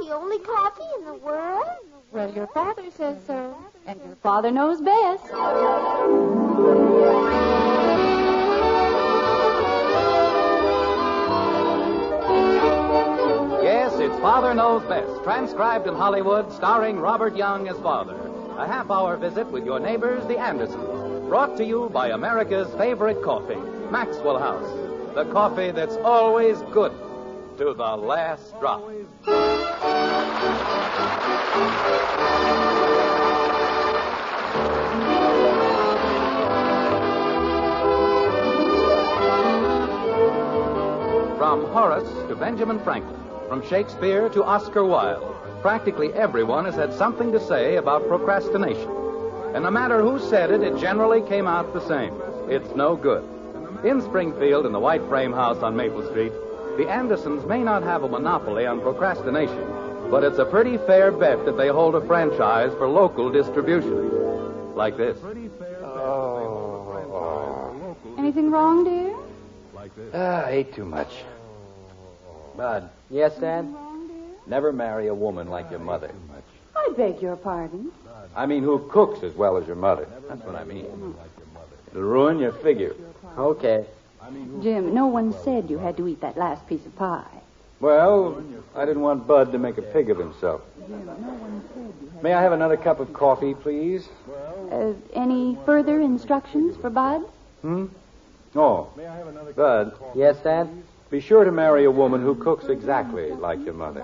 the only coffee in the world? Well, your father says so, and your father knows best. Yes, it's Father Knows Best, transcribed in Hollywood, starring Robert Young as father. A half-hour visit with your neighbors, the Andersons, brought to you by America's favorite coffee, Maxwell House. The coffee that's always good to the last drop. From Horace to Benjamin Franklin, from Shakespeare to Oscar Wilde, practically everyone has had something to say about procrastination. And no matter who said it, it generally came out the same. It's no good. In Springfield, in the white frame house on Maple Street, the Andersons may not have a monopoly on procrastination, but it's a pretty fair bet that they hold a franchise for local distribution. Like this. Anything wrong, dear? I ate too much. Bud. Yes, Dad? Never marry a woman like your mother. I beg your pardon. I mean, who cooks as well as your mother. That's what I mean. It'll ruin your figure. Okay. Jim, no one said you had to eat that last piece of pie. Well, I didn't want Bud to make a pig of himself. May I have another cup of coffee, please? Any further instructions for Bud? Oh, Bud. Yes, Dad? Be sure to marry a woman who cooks exactly like your mother.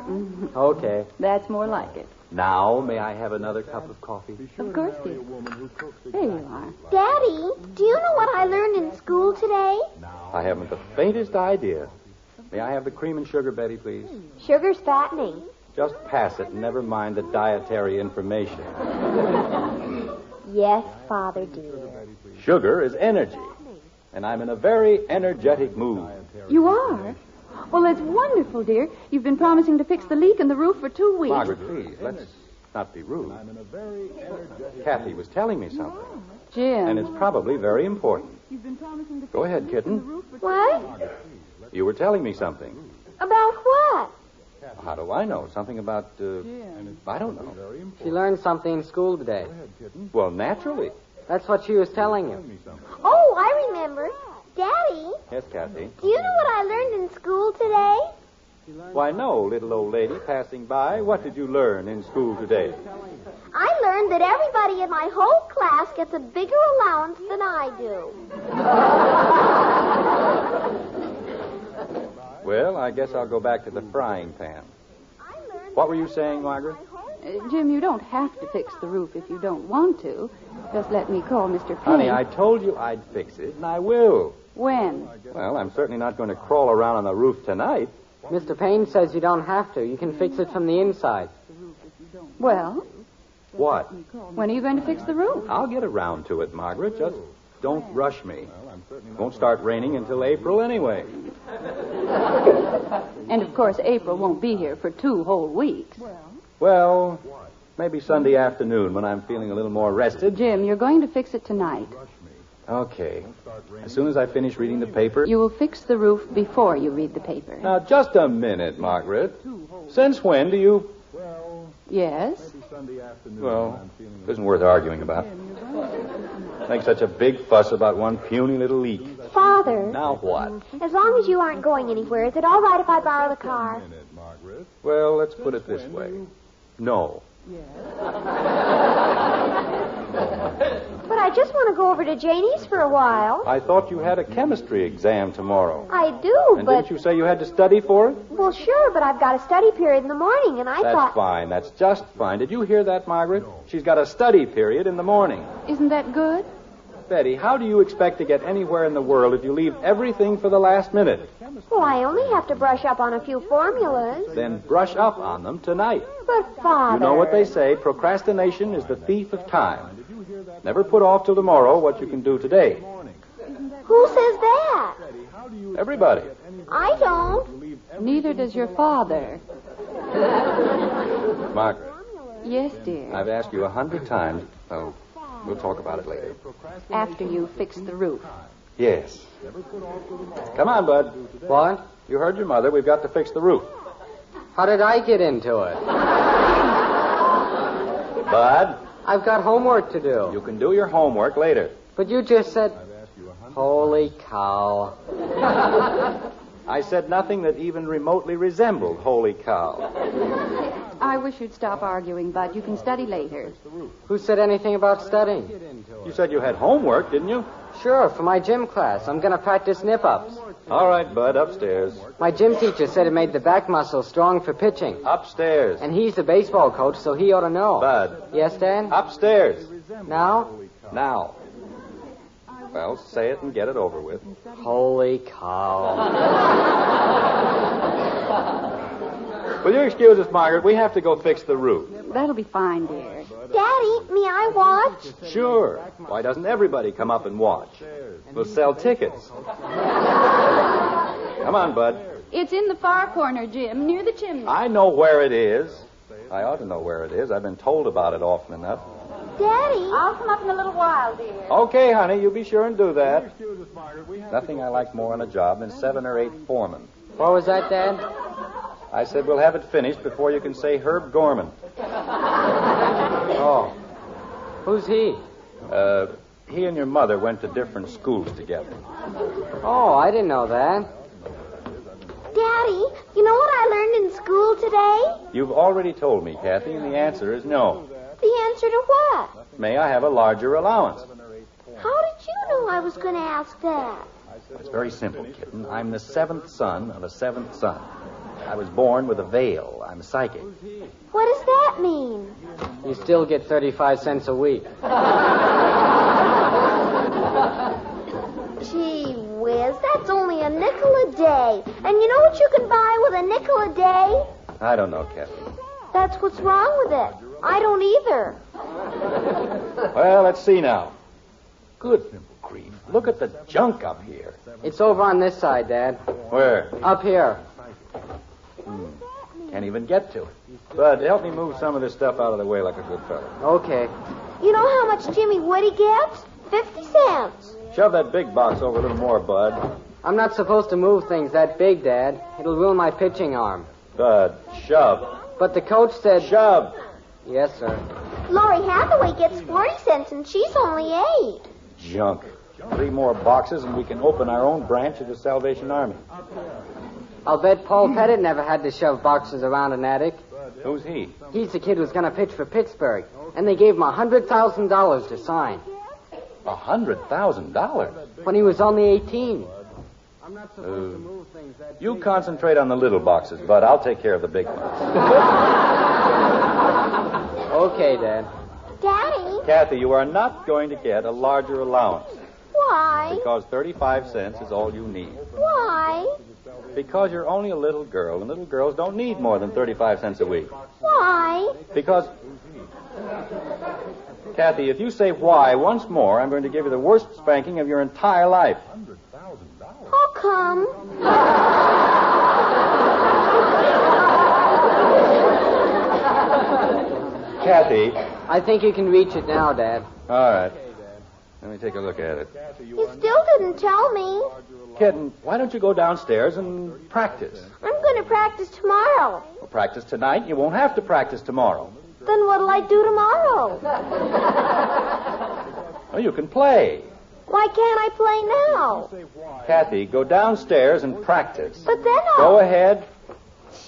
Okay. That's more like it. Now, may I have another cup of coffee? Of course, dear. There you are. Daddy, do you know what I learned in school today? I haven't the faintest idea. May I have the cream and sugar, Betty, please? Sugar's fattening. Just pass it and never mind the dietary information. Yes, Father dear. Sugar is energy, and I'm in a very energetic mood. You are? Well, that's wonderful, dear. You've been promising to fix the leak in the roof for 2 weeks. Margaret, please, let's not be rude. Kathy was telling me something, Jim. and it's probably very important. Go ahead, kitten. What? You were telling me something. About what? How do I know? Something about, I don't know. She learned something in school today. Well, naturally. That's what she was telling you. Oh, I remember. Daddy, Yes, Kathy. do you know what I learned in school today? Why, no, little old lady passing by. What did you learn in school today? I learned that everybody in my whole class gets a bigger allowance than I do. Well, I guess I'll go back to the frying pan. What were you saying, Margaret? Jim, you don't have to fix the roof if you don't want to. Just let me call Mr. Payne. Honey, I told you I'd fix it, and I will. When? Well, I'm certainly not going to crawl around on the roof tonight. Mr. Payne says you don't have to. You can fix it from the inside. Well, What? when are you going to fix the roof? I'll get around to it, Margaret. Just don't rush me. It won't start raining until April anyway. And, of course, April won't be here for 2 whole weeks. Well, maybe Sunday afternoon when I'm feeling a little more rested. Jim, you're going to fix it tonight. Okay. As soon as I finish reading the paper. You will fix the roof before you read the paper. Now, just a minute, Margaret. Since when do you... Yes? Well, it isn't worth arguing about. Make such a big fuss about one puny little leak. Father, Now what? as long as you aren't going anywhere, is it all right if I borrow the car? Well, let's put it this way. No. But I just want to go over to Janie's for a while. I thought you had a chemistry exam tomorrow. I do, And but... didn't you say you had to study for it? Well, sure, but I've got a study period in the morning, and I That's thought... fine. That's just fine. Did you hear that, Margaret? She's got a study period in the morning. Isn't that good? Betty, how do you expect to get anywhere in the world if you leave everything for the last minute? Well, I only have to brush up on a few formulas. Then brush up on them tonight. But, Father... You know what they say, procrastination is the thief of time. Never put off till tomorrow what you can do today. Who says that? Everybody. I don't. Neither does your father. Margaret, Yes, dear. I've asked you 100 times. Oh, we'll talk about it later. After you fix the roof. Yes. Come on, Bud. What? You heard your mother. We've got to fix the roof. How did I get into it? Bud, I've got homework to do. you can do your homework later. But you just said... Holy cow. I said nothing that even remotely resembled holy cow. I wish you'd stop arguing, Bud. You can study later. Who said anything about studying? You said you had homework, didn't you? Sure, for my gym class. I'm going to practice nip-ups. All right, Bud, upstairs. My gym teacher said it made the back muscles strong for pitching. Upstairs. And he's the baseball coach, so he ought to know. Bud. Yes, Dad? Upstairs. Now? Now. Well, say it and get it over with. Holy cow. Will you excuse us, Margaret? We have to go fix the roof. That'll be fine, dear. Daddy, may I watch? Sure. Why doesn't everybody come up and watch? We'll sell tickets. Come on, Bud. It's in the far corner, Jim, near the chimney. I know where it is. I ought to know where it is. I've been told about it often enough. Daddy. I'll come up in a little while, dear. Okay, honey, you be sure and do that. Nothing I like more on a job than 7 or 8 foremen. What was that, Dad? I said we'll have it finished before you can say Herb Gorman. Oh. Who's he? He and your mother went to different schools together. Oh, I didn't know that. Daddy, you know what I learned in school today? You've already told me, Kathy, and the answer is no. The answer to what? May I have a larger allowance? How did you know I was going to ask that? It's very simple, kitten. I'm the 7th son of a 7th son. I was born with a veil. I'm psychic. What does that mean? You still get 35 cents a week. Gee whiz, that's only a nickel a day. And you know what you can buy with a nickel a day? I don't know, Kathy. That's what's wrong with it. I don't either. Well, let's see now. Good grief. Look at the junk up here. It's over on this side, Dad. Where? Up here. Can't even get to it. Bud, help me move some of this stuff out of the way like a good fellow. Okay. You know how much Jimmy Woody gets? 50 cents. Shove that big box over a little more, Bud. I'm not supposed to move things that big, Dad. It'll ruin my pitching arm. Bud, shove. But the coach said... Shove. Yes, sir. Lori Hathaway gets 40 cents and she's only 8. Junk. 3 more boxes and we can open our own branch of the Salvation Army. I'll bet Paul Pettit never had to shove boxes around an attic. Who's he? He's the kid who's going to pitch for Pittsburgh. And they gave him $100,000 to sign. $100,000? When he was only 18. You concentrate on the little boxes, Bud. I'll take care of the big ones. Okay, Dad. Daddy? Kathy, you are not going to get a larger allowance. Why? Because 35 cents is all you need. Why? Because you're only a little girl, and little girls don't need more than 35 cents a week. Why? Because... Kathy, if you say why once more, I'm going to give you the worst spanking of your entire life. How come? Kathy. I think you can reach it now, Dad. All right. Let me take a look at it. You still didn't tell me. Kitten, why don't you go downstairs and practice? I'm going to practice tomorrow. Well, practice tonight. You won't have to practice tomorrow. Then what'll I do tomorrow? Well, you can play. Why can't I play now? Kathy, go downstairs and practice. But then I'll... Go ahead.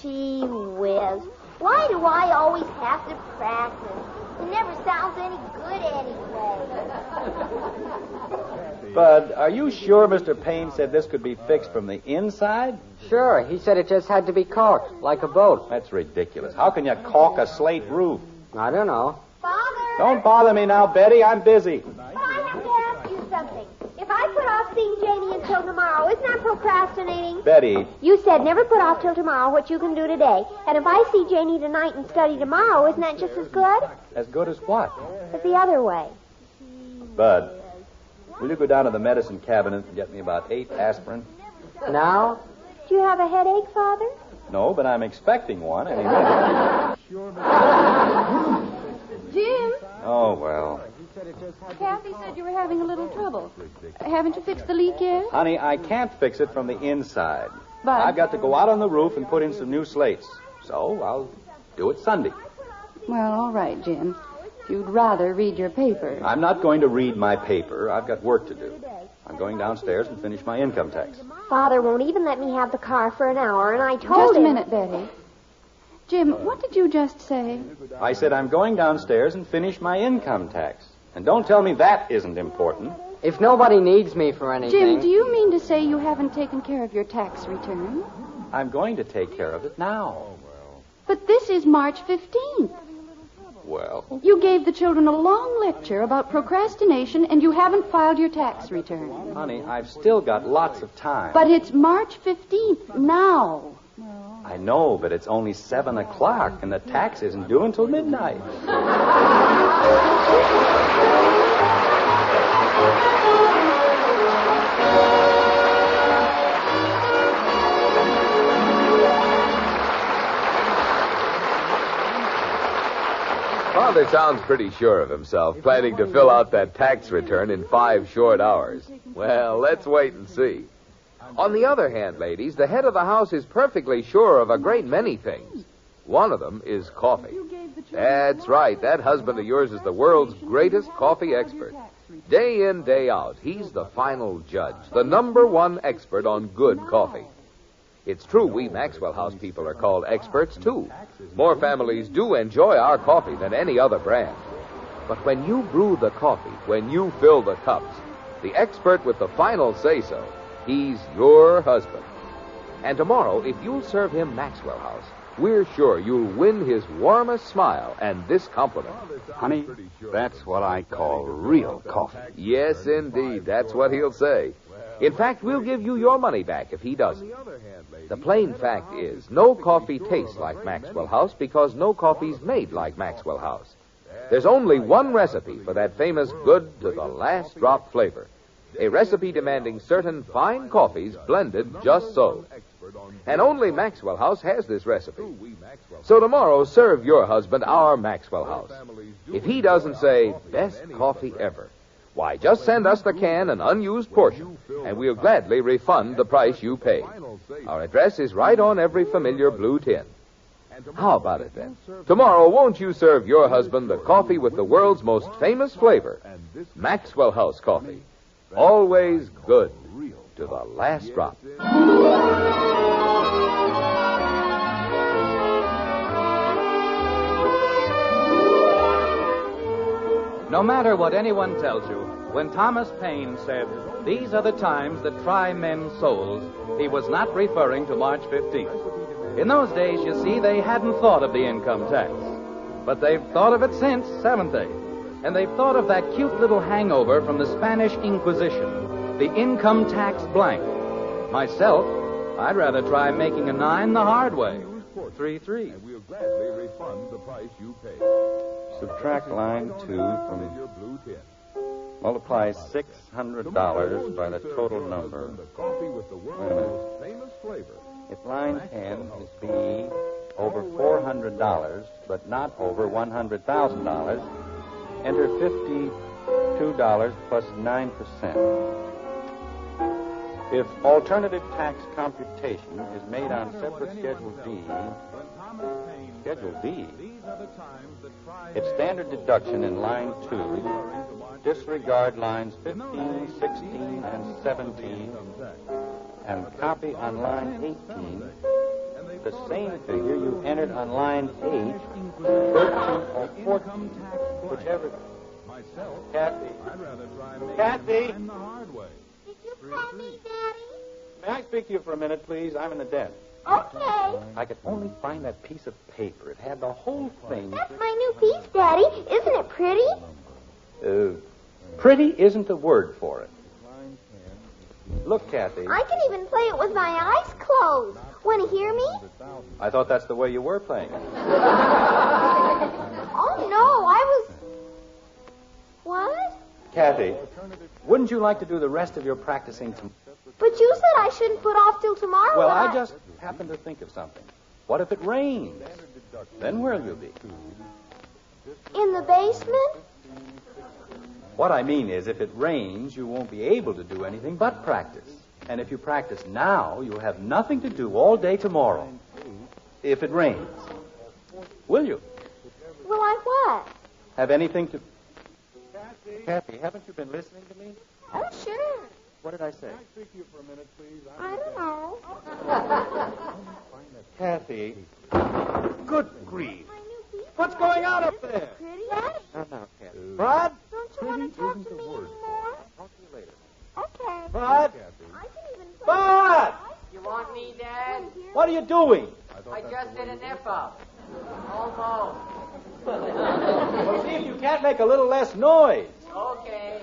Gee whiz. Why do I always have to practice? It never sounds any good anyway. Bud, are you sure Mr. Payne said this could be fixed from the inside? Sure. He said it just had to be caulked, like a boat. That's ridiculous. How can you caulk a slate roof? I don't know. Father! Don't bother me now, Betty. I'm busy. But I have to ask you something. If I put off seeing Janie until tomorrow, isn't that procrastinating? Betty. You said never put off till tomorrow what you can do today. And if I see Janie tonight and study tomorrow, isn't that just as good? As good as what? As the other way. Bud, will you go down to the medicine cabinet and get me about 8 aspirin? Now? Do you have a headache, Father? No, but I'm expecting one any minute. Jim, Oh, well. Kathy said you were having a little trouble. Haven't you fixed the leak yet? Honey, I can't fix it from the inside. But... I've got to go out on the roof and put in some new slates. So I'll do it Sunday. Well, all right, Jim. If you'd rather read your paper. I'm not going to read my paper. I've got work to do. I'm going downstairs and finish my income tax. Father won't even let me have the car for an hour, and I told Just him... a minute, Betty. Jim, what did you just say? I said I'm going downstairs and finish my income tax. And don't tell me that isn't important. If nobody needs me for anything... Jim, do you mean to say you haven't taken care of your tax return? I'm going to take care of it now. But this is March 15th. Well, You gave the children a long lecture about procrastination, and you haven't filed your tax return. honey, I've still got lots of time. But it's March 15th now. I know, but it's only 7 o'clock, and the tax isn't due until midnight. Father sounds pretty sure of himself, planning to fill out that tax return in 5 short hours. Well, let's wait and see. On the other hand, ladies, the head of the house is perfectly sure of a great many things. One of them is coffee. That's right. That husband of yours is the world's greatest coffee expert. Day in, day out, he's the final judge, the #1 expert on good coffee. It's true we Maxwell House people are called experts, too. More families do enjoy our coffee than any other brand. But when you brew the coffee, when you fill the cups, the expert with the final say-so, he's your husband. And tomorrow, if you'll serve him Maxwell House, we're sure you'll win his warmest smile and this compliment. Honey, that's what I call real coffee. Yes, indeed. That's what he'll say. In fact, we'll give you your money back if he doesn't. The plain fact is, no coffee tastes like Maxwell House because no coffee's made like Maxwell House. There's only one recipe for that famous good to the last drop flavor. A recipe demanding certain fine coffees blended just so. And only Maxwell House has this recipe. So tomorrow, serve your husband our Maxwell House. If he doesn't say, best coffee ever, why, just send us the can and unused portion, and we'll gladly refund the price you paid. Our address is right on every familiar blue tin. How about it, then? Tomorrow, won't you serve your husband the coffee with the world's most famous flavor, Maxwell House coffee? Always good to the last drop. No matter what anyone tells you, when Thomas Paine said, "These are the times that try men's souls," he was not referring to March 15th. In those days, you see, they hadn't thought of the income tax. But they've thought of it since, haven't they? And they've thought of that cute little hangover from the Spanish Inquisition, the income tax blank. Myself, I'd rather try making a 9 the hard way. 3-3. And we'll gladly refund the price you paid. Subtract line 2 from... Multiply $600 by the total number. Wait a minute. If line 10 is B over $400, but not over $100,000, enter $52 plus 9%. If alternative tax computation is made on separate Schedule D, its standard deduction in line 2, disregard lines 15, 16, and 17, and copy on line 18 the same figure you entered on line 8, 13, or 14, whichever. Kathy. Kathy! Did you call me, Daddy? May I speak to you for a minute, please? I'm in the den. Okay. I could only find that piece of paper. It had the whole thing. That's my new piece, Daddy. Isn't it pretty? Pretty isn't the word for it. Look, Kathy. I can even play it with my eyes closed. Want to hear me? I thought that's the way you were playing it. Oh, no, I was... What? Kathy, wouldn't you like to do the rest of your practicing tomorrow? But you said I shouldn't put off till tomorrow. Well, and I just happened to think of something. What if it rains? Then where'll you be? In the basement? What I mean is, if it rains, you won't be able to do anything but practice. And if you practice now, you'll have nothing to do all day tomorrow. If it rains. Will you? Will I what? Have anything to... Kathy, haven't you been listening to me? Oh, sure. What did I say? I don't know. Kathy. Good grief. What's going on up there? Daddy, Now, Kathy. Bud? don't you want to talk to me anymore? Talk to you later. Okay. Bud? I can even play. Bud! You want me, Dad? What are you doing? I just did a nip-up. Almost. Well, see if you can't make a little less noise. Okay.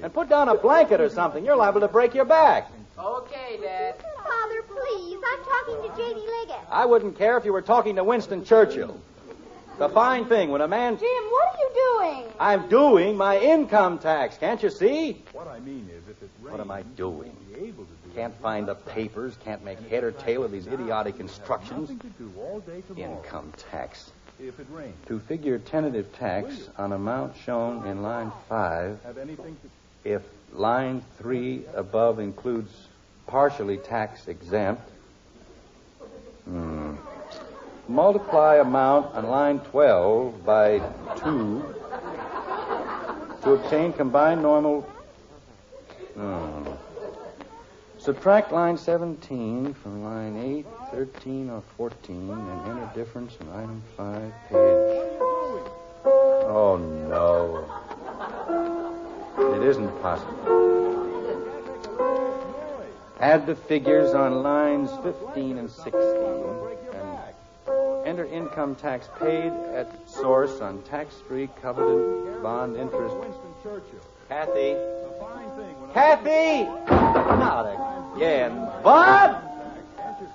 And put down a blanket or something. You're liable to break your back. Okay, Dad. Father, please. I'm talking to J.D. Liggett. I wouldn't care if you were talking to Winston Churchill. It's a fine thing when a man... Jim, what are you doing? I'm doing my income tax. Can't you see? What I mean is, if it rains, What am I doing? you'll be able to do Can't find the papers, can't make head or tail of these idiotic instructions. nothing to do all day tomorrow. Income tax. If it rains, To figure tentative tax on amount shown in line 5, have anything to... if line 3 above includes partially tax exempt, multiply amount on line 12 by 2 to obtain combined normal... Subtract line 17 from line 8, 13, or 14, and enter difference in item 5, page... Oh, no. It isn't possible. Add the figures on lines 15 and 16 and enter income tax paid at source on tax-free coveted bond interest. Winston Churchill. Kathy. It's a fine thing when Kathy! Not again. Bud!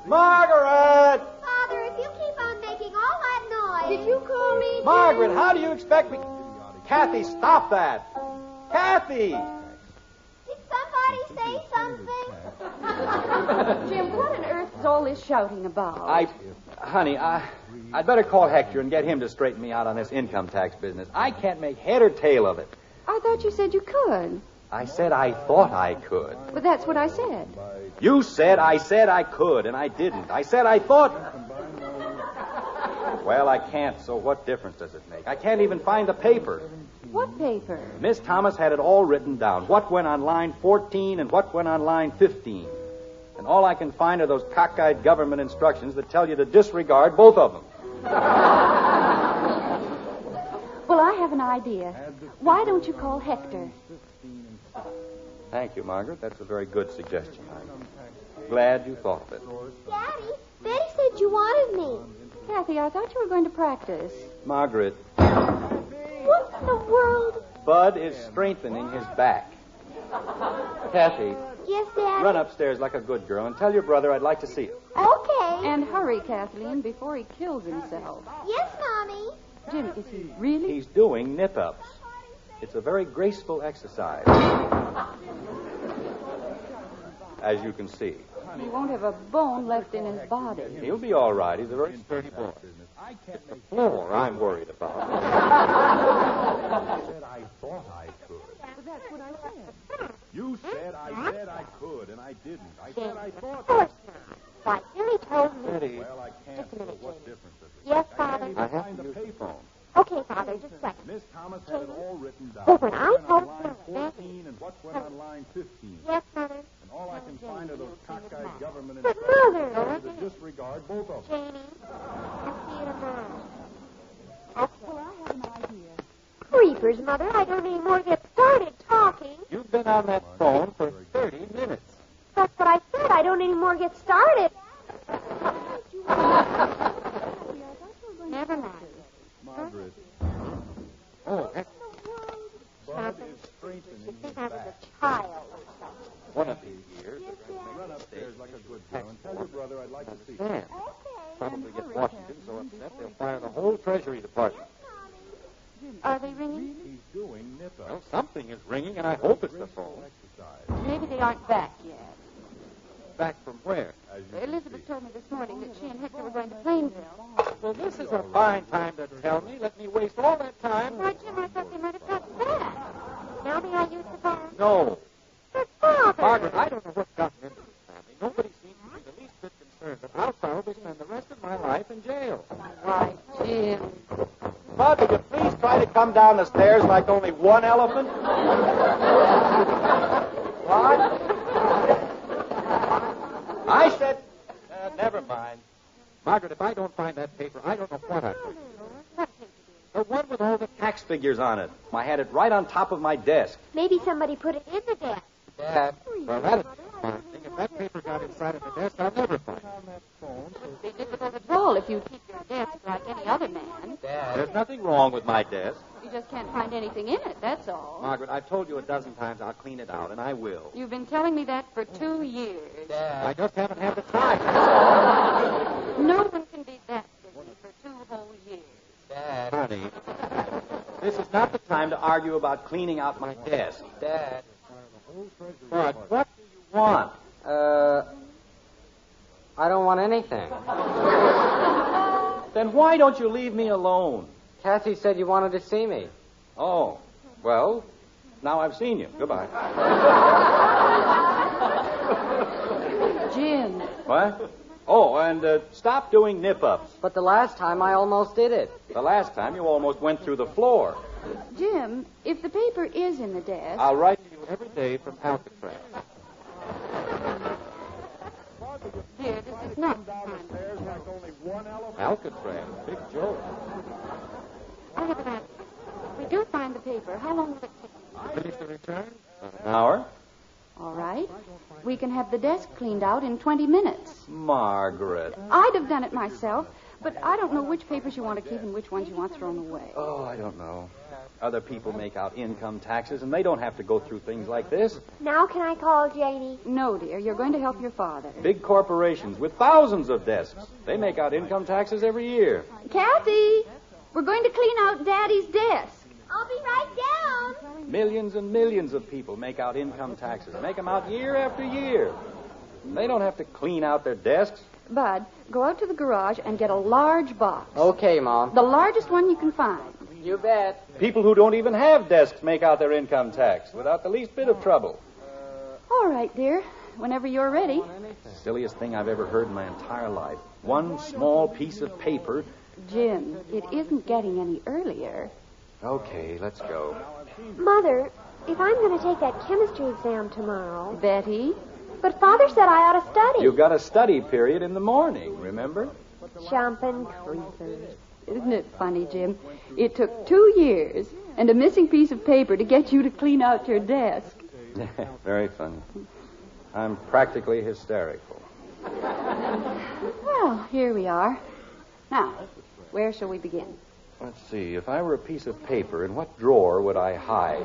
Margaret! Father, if you keep on making all that noise... Did you call me? Margaret, how do you expect me... Kathy, stop that. Kathy! Did somebody say something? Jim, what on earth is all this shouting about? Honey, I'd better call Hector and get him to straighten me out on this income tax business. I can't make head or tail of it. I thought you said you could. I said I thought I could. But that's what I said. You said I could, and I didn't. I said I thought... Well, I can't, so what difference does it make? I can't even find the paper. What paper? Miss Thomas had it all written down. What went on line 14 and what went on line 15. And all I can find are those cockeyed government instructions that tell you to disregard both of them. Well, I have an idea. Why don't you call Hector? Thank you, Margaret. That's a very good suggestion. I'm glad you thought of it. Daddy, Betty said you wanted me. Kathy, I thought you were going to practice. Margaret, What in the world? Bud is strengthening his back. Kathy, Yes, Daddy? run upstairs like a good girl and tell your brother I'd like to see him. Okay. And hurry, Kathleen, before he kills himself. Yes, Mommy. Jim, is he really? He's doing nip-ups. It's a very graceful exercise. As you can see. He won't have a bone left in his body. He'll be all right. He's a very sturdy boy. It's the floor I'm worried about. I said I thought I could. But that's what I said. You said I could, and I didn't. I said I thought. Why, Billy told me. Betty. Well, I can't. So what difference does it Yes, make? Father. I can't even find the payphone. Okay, Father, just a second. Miss Thomas had it all written down. Oh, but I What went on told line her. 14 and what went on line 15. Yes, Mother. And all I can find are those cockeyed government But, instructions Mother. that tell you to disregard both of them. Janie, I'll see you tomorrow. Well, I have an idea. Creepers, Mother. I don't any more get started talking. You've been on that phone for 30 minutes. That's what I said. I don't any more get started. Never mind. Margaret, Oh, Bud is strengthening You his think I was back. a child or something. one of these years. Run upstairs like a good girl and tell your brother I'd like to see him. Understand. Probably get Washington so upset they'll fire the whole Treasury Department. Are they ringing? He's doing nip-ups. Well, something is ringing, and I hope it's the phone. Exercise. Maybe they aren't back yet. Back from where? As you can Elizabeth see. told me this morning that she and Hector were going to Plainville. Well, this is a fine time to tell me. Let me waste all that time. Why, Jim, I thought they might have gotten back. Now may I use the phone? No. But, Father. Margaret, I don't know what's gotten into this family. Nobody seems to be the least bit concerned, but I'll probably spend the rest of my life in jail. down the stairs like only one elephant? What? I said... never mind. Margaret, if I don't find that paper, I don't know what I'll do. The one with all the tax figures on it. I had it right on top of my desk. Maybe somebody put it in the desk. Dad, well, that'd be fine. If that paper got inside of the desk, I'll never find it. It'd be difficult at all if you keep your desk like any other man. Dad. There's nothing wrong with my desk. You just can't find anything in it, that's all. Margaret, I've told you a dozen times I'll clean it out, and I will. You've been telling me that for 2 years. Dad. I just haven't had the time. No one can be that busy for 2 whole years. Dad. Honey, this is not the time to argue about cleaning out my desk. Dad. What do you want? I don't want anything. Then why don't you leave me alone? Cassie said you wanted to see me. Oh, well, now I've seen you. Goodbye. Jim. What? Oh, and stop doing nip-ups. But the last time I almost did it. The last time you almost went through the floor. Jim, if the paper is in the desk... I'll write to you Every day from Alcatraz. Dear, this is not the time. Alcatraz, big joke. I have an answer. If we do find the paper, how long will it take? Finish the return? an hour. All right. We can have the desk cleaned out in 20 minutes. Margaret. I'd have done it myself, but I don't know which papers you want to keep and which ones you want thrown away. Oh, I don't know. Other people make out income taxes, and they don't have to go through things like this. Now can I call Janie? No, dear. You're going to help your father. Big corporations with thousands of desks. They make out income taxes every year. Kathy, we're going to clean out Daddy's desk. I'll be right down. Millions and millions of people make out income taxes. Make them out year after year. They don't have to clean out their desks. Bud, go out to the garage and get a large box. Okay, Mom. The largest one you can find. You bet. People who don't even have desks make out their income tax without the least bit of trouble. All right, dear. Whenever you're ready. Silliest thing I've ever heard in my entire life. One small piece of paper. Jim, it isn't getting any earlier. Okay, let's go. Mother, if I'm going to take that chemistry exam tomorrow... Betty? But Father said I ought to study. You've got a study period in the morning, remember? Jumping creepers. Isn't it funny, Jim? It took 2 years and a missing piece of paper to get you to clean out your desk. Very funny. I'm practically hysterical. Well, here we are. Now, where shall we begin? Let's see. If I were a piece of paper, in what drawer would I hide?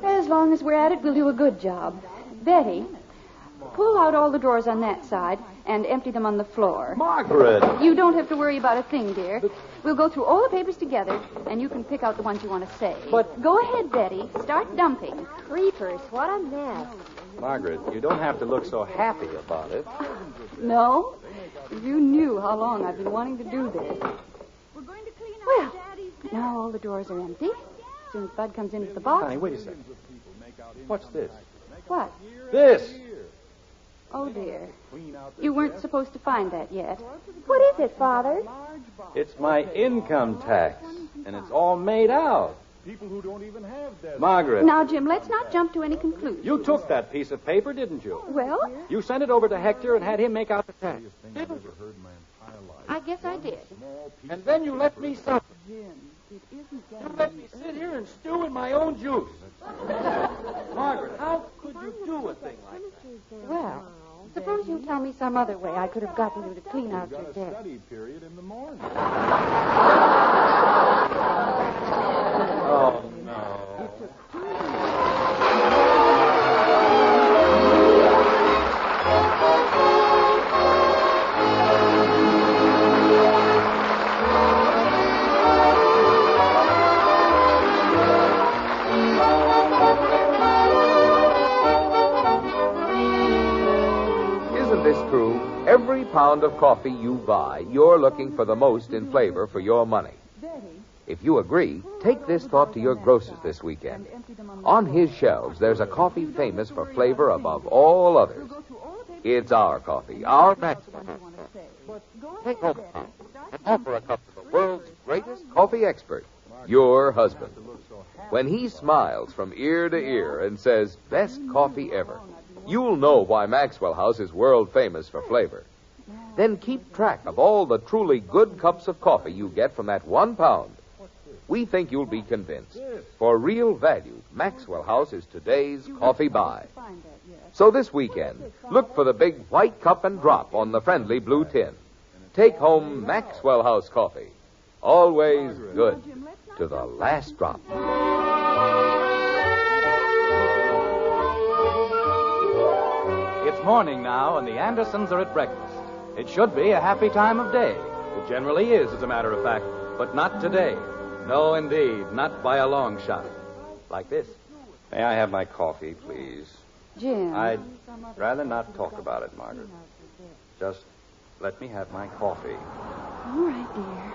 As long as we're at it, we'll do a good job. Betty, pull out all the drawers on that side and empty them on the floor. Margaret! You don't have to worry about a thing, dear. We'll go through all the papers together, and you can pick out the ones you want to save. But... Go ahead, Betty. Start dumping. Creepers, what a mess. Margaret, you don't have to look so happy about it. No? You knew how long I've been wanting to do this. Well, now all the drawers are empty. As soon as Bud comes in with the box... Honey, wait a second. What's this? What? This! Oh, dear. You weren't supposed to find that yet. What is it, Father? It's my income tax, and it's all made out. People who don't even have desks. Margaret. Now, Jim, let's not jump to any conclusions. You took that piece of paper, didn't you? Well, You sent it over to Hector and had him make out the tax. Didn't you? Heard my entire life. I guess I did. And then you let me suffer. Jim, it isn't You let me sit here and stew in my own juice. Margaret, how could you do a thing like that? Well, suppose you tell me some other way I could have gotten you to clean out your Got a desk. study period in the morning. Oh, no. Isn't this true? Every pound of coffee you buy, you're looking for the most in flavor for your money. If you agree, take this thought to your grocer's this weekend. On his shelves, there's a coffee famous for flavor above all others. It's our coffee, our Maxwell. Take home. and offer a cup to the world's greatest coffee expert, your husband. When he smiles from ear to ear and says, best coffee ever, you'll know why Maxwell House is world famous for flavor. Then keep track of all the truly good cups of coffee you get from that 1 pound. We think you'll be convinced. For real value, Maxwell House is today's coffee buy. So this weekend, look for the big white cup and drop on the friendly blue tin. Take home Maxwell House coffee. Always good to the last drop. It's morning now, and the Andersons are at breakfast. It should be a happy time of day. It generally is, as a matter of fact, but not today. No, indeed, not by a long shot. Like this. May I have my coffee, please? Jim. I'd rather not talk about it, Margaret. Just let me have my coffee. All right, dear.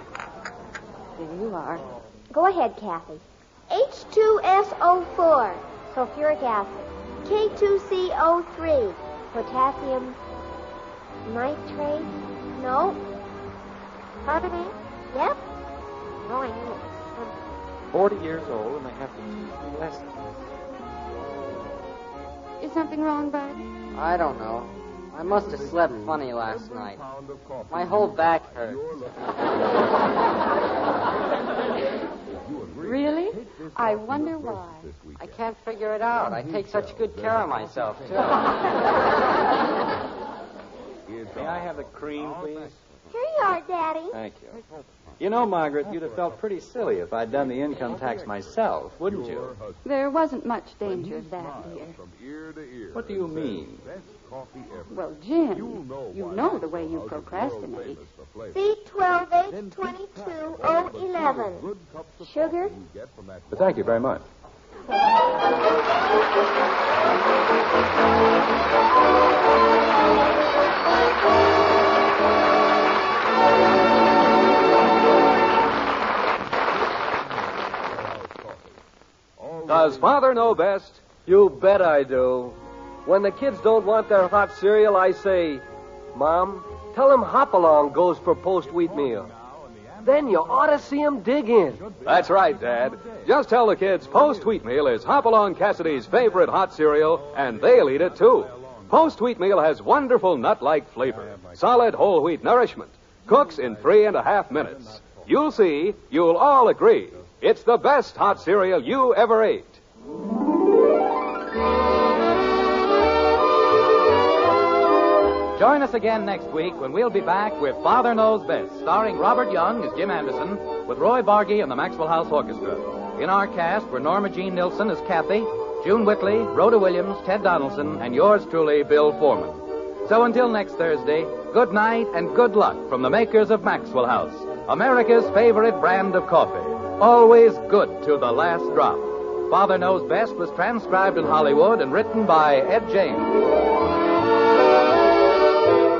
There you are. Go ahead, Kathy. H2SO4, sulfuric acid. K2CO3, potassium nitrate. No. Carbonate? Yep. No, I knew it. 40 years old, and I have to teach me lessons. Is something wrong, Bud? I don't know. I must have slept funny last night. My whole back hurts. Really? I wonder why. I can't figure it out. I take such good care of myself, too. May I have the cream, please? Here you are, Daddy. Thank you. You know, Margaret, you'd have felt pretty silly if I'd done the income tax myself, wouldn't you? There wasn't much danger of that, dear. What do you mean? Well, Jim, you know the way you procrastinate. C12H22011. Sugar? But thank you very much. Does Father know best? You bet I do. When the kids don't want their hot cereal, I say, Mom, tell them Hopalong goes for post-wheat meal. Then you ought to see them dig in. That's right, Dad. Just tell the kids post-wheat meal is Hopalong Cassidy's favorite hot cereal, and they'll eat it, too. Post-wheat meal has wonderful nut-like flavor, solid whole wheat nourishment, cooks in 3.5 minutes. You'll see, you'll all agree, it's the best hot cereal you ever ate. Join us again next week when we'll be back with Father Knows Best, starring Robert Young as Jim Anderson, with Roy Bargy and the Maxwell House Orchestra. In our cast were Norma Jean Nilsson as Kathy, June Whitley, Rhoda Williams, Ted Donaldson, and yours truly, Bill Foreman. So until next Thursday, good night and good luck from the makers of Maxwell House, America's favorite brand of coffee. Always good to the last drop. Father Knows Best was transcribed in Hollywood and written by Ed James.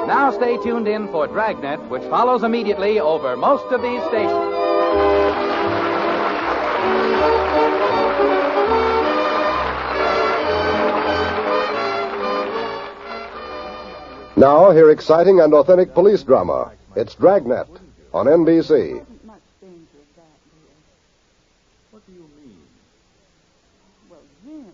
Now stay tuned in for Dragnet, which follows immediately over most of these stations. Now, hear exciting and authentic police drama. It's Dragnet on NBC. Much danger of that, dear. What do you mean? Well, Jim,